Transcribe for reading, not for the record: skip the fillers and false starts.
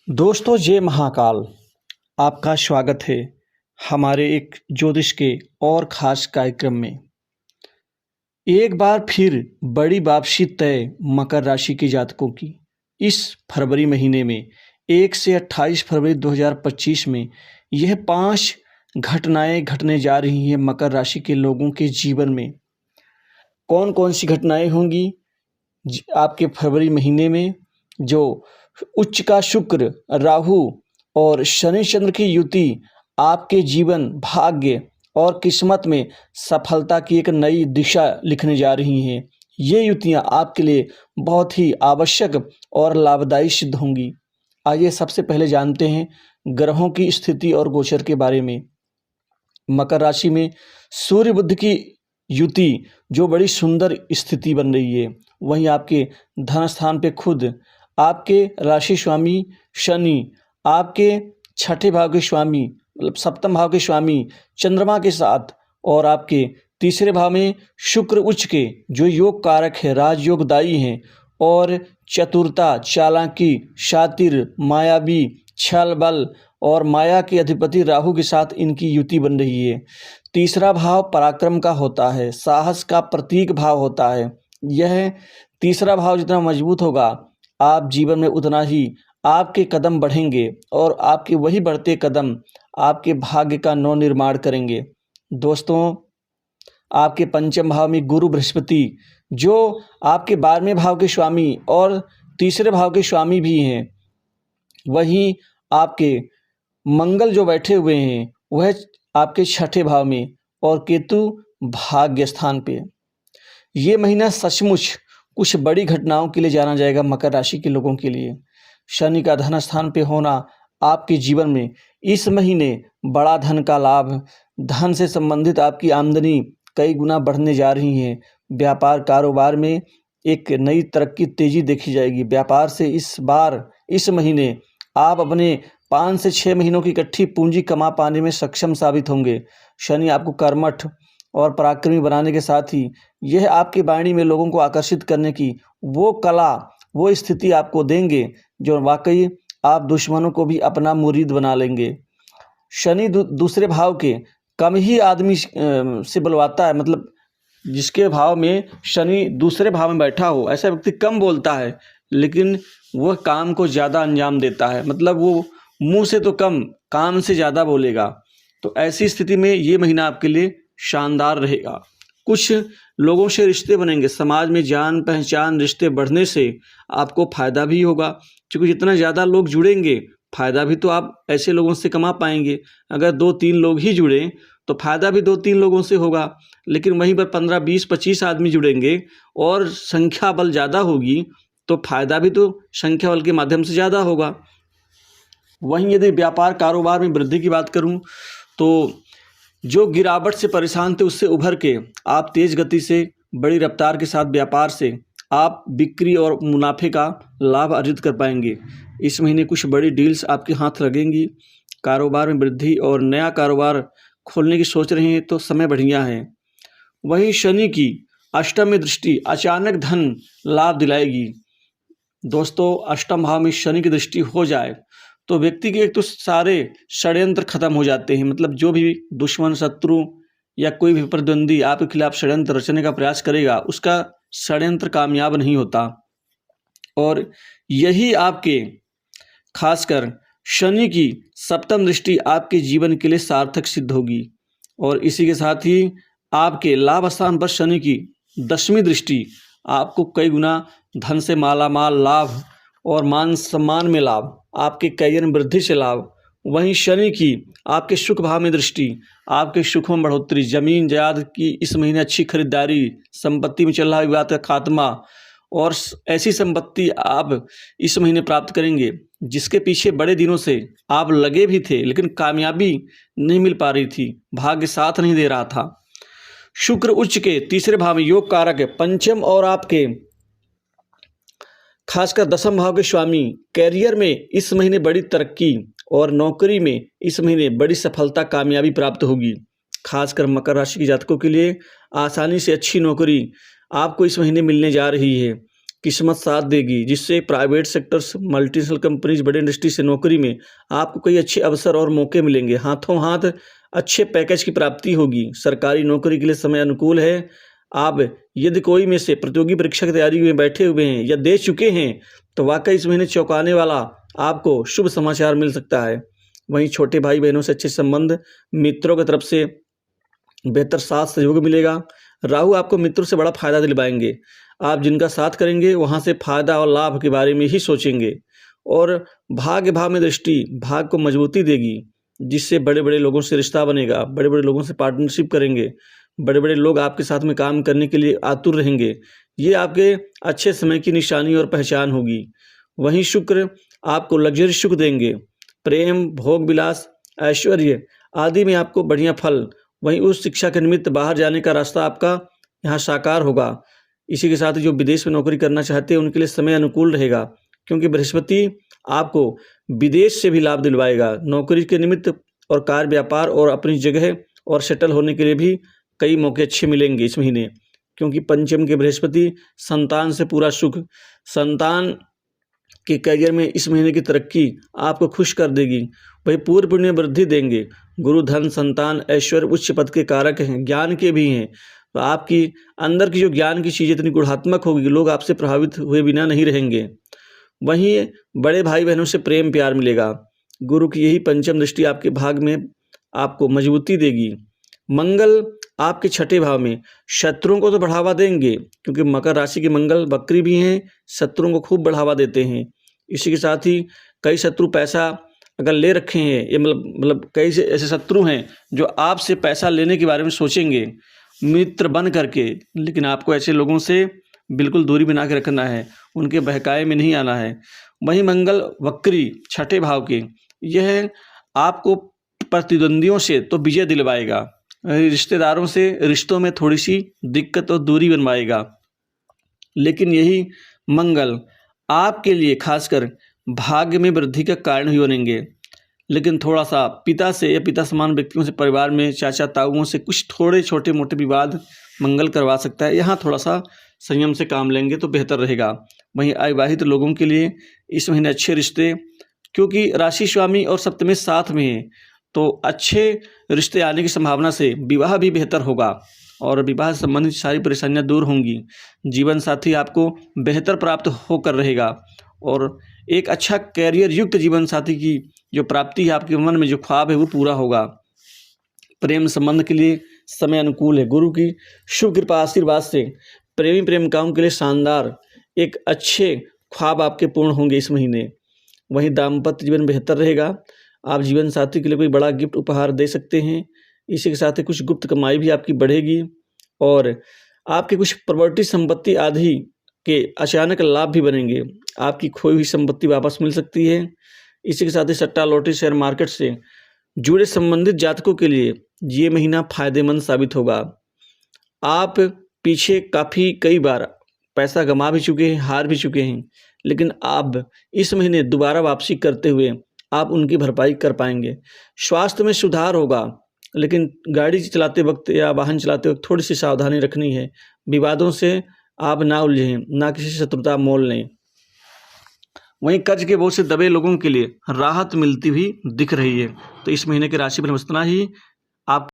दोस्तों जय महाकाल। आपका स्वागत है हमारे एक ज्योतिष के और ख़ास कार्यक्रम में। एक बार फिर बड़ी वापसी तय मकर राशि के जातकों की। इस फरवरी महीने में 1 से 28 फरवरी 2025 में यह 5 घटनाएं घटने जा रही हैं मकर राशि के लोगों के जीवन में। कौन कौन सी घटनाएं होंगी आपके फरवरी महीने में? जो उच्च का शुक्र, राहु और शनि चंद्र की युति आपके जीवन, भाग्य और किस्मत में सफलता की एक नई दिशा लिखने जा रही हैं। ये युतियाँ आपके लिए बहुत ही आवश्यक और लाभदायी सिद्ध होंगी। आइए सबसे पहले जानते हैं ग्रहों की स्थिति और गोचर के बारे में। मकर राशि में सूर्य बुध की युति जो बड़ी सुंदर स्थिति बन रही है। वहीं आपके धन स्थान पे खुद आपके राशि स्वामी शनि, आपके छठे भाव के स्वामी मतलब सप्तम भाव के स्वामी चंद्रमा के साथ, और आपके तीसरे भाव में शुक्र उच्च के जो योग कारक है, राजयोगदायी हैं, और चतुरता, चालाकी, शातिर, मायावी, छल बल और माया के अधिपति राहु के साथ इनकी युति बन रही है। तीसरा भाव पराक्रम का होता है, साहस का प्रतीक भाव होता है। यह तीसरा भाव जितना मजबूत होगा, आप जीवन में उतना ही आपके कदम बढ़ेंगे और आपके वही बढ़ते कदम आपके भाग्य का नवनिर्माण करेंगे। दोस्तों, आपके पंचम भाव में गुरु बृहस्पति जो आपके 12वें भाव के स्वामी और तीसरे भाव के स्वामी भी हैं, वहीं आपके मंगल जो बैठे हुए हैं वह आपके छठे भाव में और केतु भाग्य स्थान पे। ये महीना सचमुच कुछ बड़ी घटनाओं के लिए जाना जाएगा मकर राशि के लोगों के लिए। शनि का धन स्थान पे होना आपके जीवन में इस महीने बड़ा धन का लाभ, धन से संबंधित आपकी आमदनी कई गुना बढ़ने जा रही है। व्यापार कारोबार में एक नई तरक्की, तेजी देखी जाएगी। व्यापार से इस महीने आप अपने 5 से 6 महीनों की इकट्ठी पूंजी कमा पाने में सक्षम साबित होंगे। शनि आपको कर्मठ और पराक्रमी बनाने के साथ ही यह आपकी वाणी में लोगों को आकर्षित करने की वो कला, वो स्थिति आपको देंगे जो वाकई आप दुश्मनों को भी अपना मुरीद बना लेंगे। शनि दूसरे भाव के कम ही आदमी से बुलवाता है, मतलब जिसके भाव में शनि दूसरे भाव में बैठा हो ऐसा व्यक्ति कम बोलता है, लेकिन वह काम को ज़्यादा अंजाम देता है। मतलब वो मुंह से तो कम, काम से ज़्यादा बोलेगा। तो ऐसी स्थिति में ये महीना आपके लिए शानदार रहेगा। कुछ लोगों से रिश्ते बनेंगे, समाज में जान पहचान, रिश्ते बढ़ने से आपको फ़ायदा भी होगा, क्योंकि जितना ज़्यादा लोग जुड़ेंगे फ़ायदा भी तो आप ऐसे लोगों से कमा पाएंगे। अगर 2-3 लोग ही जुड़ें तो फ़ायदा भी 2-3 लोगों से होगा, लेकिन वहीं पर 15, 20, 25 आदमी जुड़ेंगे और संख्या बल ज़्यादा होगी तो फ़ायदा भी तो संख्या बल के माध्यम से ज़्यादा होगा। वहीं यदि व्यापार कारोबार में वृद्धि की बात करूं तो जो गिरावट से परेशान थे उससे उभर के आप तेज़ गति से, बड़ी रफ्तार के साथ व्यापार से आप बिक्री और मुनाफे का लाभ अर्जित कर पाएंगे। इस महीने कुछ बड़ी डील्स आपके हाथ लगेंगी। कारोबार में वृद्धि और नया कारोबार खोलने की सोच रहे हैं तो समय बढ़िया है। वहीं शनि की अष्टम में दृष्टि अचानक धन लाभ दिलाएगी। दोस्तों, अष्टम भाव में शनि की दृष्टि हो जाए तो व्यक्ति के एक तो सारे षड्यंत्र खत्म हो जाते हैं। मतलब जो भी दुश्मन, शत्रु या कोई भी प्रतिद्वंदी आपके खिलाफ षड्यंत्र रचने का प्रयास करेगा, उसका षड्यंत्र कामयाब नहीं होता। और यही आपके खासकर शनि की सप्तम दृष्टि आपके जीवन के लिए सार्थक सिद्ध होगी। और इसी के साथ ही आपके लाभ स्थान पर शनि की 10वीं दृष्टि आपको कई गुना धन से मालामाल लाभ और मान सम्मान में लाभ, आपके करियर में वृद्धि से लाभ। वहीं शनि की आपके सुख भाव में दृष्टि आपके सुख में बढ़ोतरी, जमीन जायदाद की इस महीने अच्छी खरीदारी, संपत्ति में चल रहा विवाद का खात्मा, और ऐसी संपत्ति आप इस महीने प्राप्त करेंगे जिसके पीछे बड़े दिनों से आप लगे भी थे लेकिन कामयाबी नहीं मिल पा रही थी, भाग्य साथ नहीं दे रहा था। शुक्र उच्च के तीसरे भाव में योग कारक है, पंचम और आपके खासकर 10वें भाव के स्वामी। कैरियर में इस महीने बड़ी तरक्की और नौकरी में इस महीने बड़ी सफलता, कामयाबी प्राप्त होगी। खासकर मकर राशि के जातकों के लिए आसानी से अच्छी नौकरी आपको इस महीने मिलने जा रही है। किस्मत साथ देगी, जिससे प्राइवेट सेक्टर्स, मल्टीनेशनल कंपनीज, बड़े इंडस्ट्री से नौकरी में आपको कई अच्छे अवसर और मौके मिलेंगे। हाथों हाथ अच्छे पैकेज की प्राप्ति होगी। सरकारी नौकरी के लिए समय अनुकूल है। आप यदि कोई में से प्रतियोगी परीक्षा की तैयारी में बैठे हुए हैं या दे चुके हैं तो वाकई इस महीने चौंकाने वाला आपको शुभ समाचार मिल सकता है। वहीं छोटे भाई बहनों से अच्छे संबंध, मित्रों की तरफ से बेहतर साथ सहयोग मिलेगा। राहु आपको मित्रों से बड़ा फायदा दिलवाएंगे। आप जिनका साथ करेंगे वहां से फायदा और लाभ के बारे में ही सोचेंगे। और भाग्य भाव में दृष्टि भाग को मजबूती देगी, जिससे बड़े बड़े लोगों से रिश्ता बनेगा। बड़े बड़े लोगों से पार्टनरशिप करेंगे। बड़े बड़े लोग आपके साथ में काम करने के लिए आतुर रहेंगे। ये आपके अच्छे समय की निशानी और पहचान होगी। वहीं शुक्र आपको लग्जरी सुख देंगे। प्रेम, भोग विलास, ऐश्वर्य आदि में आपको बढ़िया फल। वहीं उच्च शिक्षा के निमित्त बाहर जाने का रास्ता आपका यहाँ साकार होगा। इसी के साथ ही जो विदेश में नौकरी करना चाहते हैं उनके लिए समय अनुकूल रहेगा, क्योंकि बृहस्पति आपको विदेश से भी लाभ दिलवाएगा। नौकरी के निमित्त और कार्य व्यापार और अपनी जगह और सेटल होने के लिए भी कई मौके अच्छे मिलेंगे इस महीने, क्योंकि पंचम के बृहस्पति संतान से पूरा सुख, संतान के करियर में इस महीने की तरक्की आपको खुश कर देगी। वही पूर्व पुण्य वृद्धि देंगे। गुरु, धन, संतान, ऐश्वर्य उच्च पद के कारक हैं, ज्ञान के भी हैं। तो आपकी अंदर की जो ज्ञान की चीज़ इतनी गुणात्मक होगी, लोग आपसे प्रभावित हुए बिना नहीं रहेंगे। वहीं बड़े भाई बहनों से प्रेम प्यार मिलेगा। गुरु की यही पंचम दृष्टि आपके भाग में आपको मजबूती देगी। मंगल आपके छठे भाव में शत्रुओं को तो बढ़ावा देंगे, क्योंकि मकर राशि के मंगल वक्री भी हैं, शत्रुओं को खूब बढ़ावा देते हैं। इसी के साथ ही कई शत्रु पैसा अगर ले रखे हैं, ये मतलब कई से ऐसे शत्रु हैं जो आपसे पैसा लेने के बारे में सोचेंगे मित्र बन करके, लेकिन आपको ऐसे लोगों से बिल्कुल दूरी बना के रखना है, उनके बहकाए में नहीं आना है। वहीं मंगल वक्री छठे भाव के, यह आपको प्रतिद्वंदियों से तो विजय दिलवाएगा, रिश्तेदारों से रिश्तों में थोड़ी सी दिक्कत और दूरी बनवाएगा। लेकिन यही मंगल आपके लिए खासकर भाग्य में वृद्धि का कारण ही बनेंगे। लेकिन थोड़ा सा पिता से या पिता समान व्यक्तियों से, परिवार में चाचा ताऊओं से कुछ थोड़े छोटे मोटे विवाद मंगल करवा सकता है। यहाँ थोड़ा सा संयम से काम लेंगे तो बेहतर रहेगा। वहीं अविवाहित लोगों के लिए इस महीने अच्छे रिश्ते, क्योंकि राशि स्वामी और सप्तमी साथ में है, तो अच्छे रिश्ते आने की संभावना से विवाह भी बेहतर होगा और विवाह से संबंधित सारी परेशानियां दूर होंगी। जीवन साथी आपको बेहतर प्राप्त होकर रहेगा और एक अच्छा कैरियर युक्त जीवन साथी की जो प्राप्ति है, आपके मन में जो ख्वाब है वो पूरा होगा। प्रेम संबंध के लिए समय अनुकूल है। गुरु की शुभ कृपा आशीर्वाद से प्रेमी प्रेमिकाओं के लिए शानदार एक अच्छे ख्वाब आपके पूर्ण होंगे इस महीने। वहीं दाम्पत्य जीवन बेहतर रहेगा। आप जीवन साथी के लिए कोई बड़ा गिफ्ट उपहार दे सकते हैं। इसी के साथ ही कुछ गुप्त कमाई भी आपकी बढ़ेगी और आपके कुछ प्रॉपर्टी संपत्ति आदि के अचानक लाभ भी बनेंगे। आपकी खोई हुई संपत्ति वापस मिल सकती है। इसी के साथ ही सट्टा लॉटरी शेयर मार्केट से जुड़े संबंधित जातकों के लिए ये महीना फायदेमंद साबित होगा। आप पीछे कई बार पैसा गंवा भी चुके हैं, हार भी चुके हैं, लेकिन आप इस महीने दोबारा वापसी करते हुए आप उनकी भरपाई कर पाएंगे। स्वास्थ्य में सुधार होगा, लेकिन गाड़ी चलाते वक्त या वाहन चलाते वक्त थोड़ी सी सावधानी रखनी है। विवादों से आप ना उलझें, ना किसी से शत्रुता मोल लें। वहीं कर्ज के बोझ से दबे लोगों के लिए राहत मिलती हुई दिख रही है। तो इस महीने के राशि पर इतना ही। आप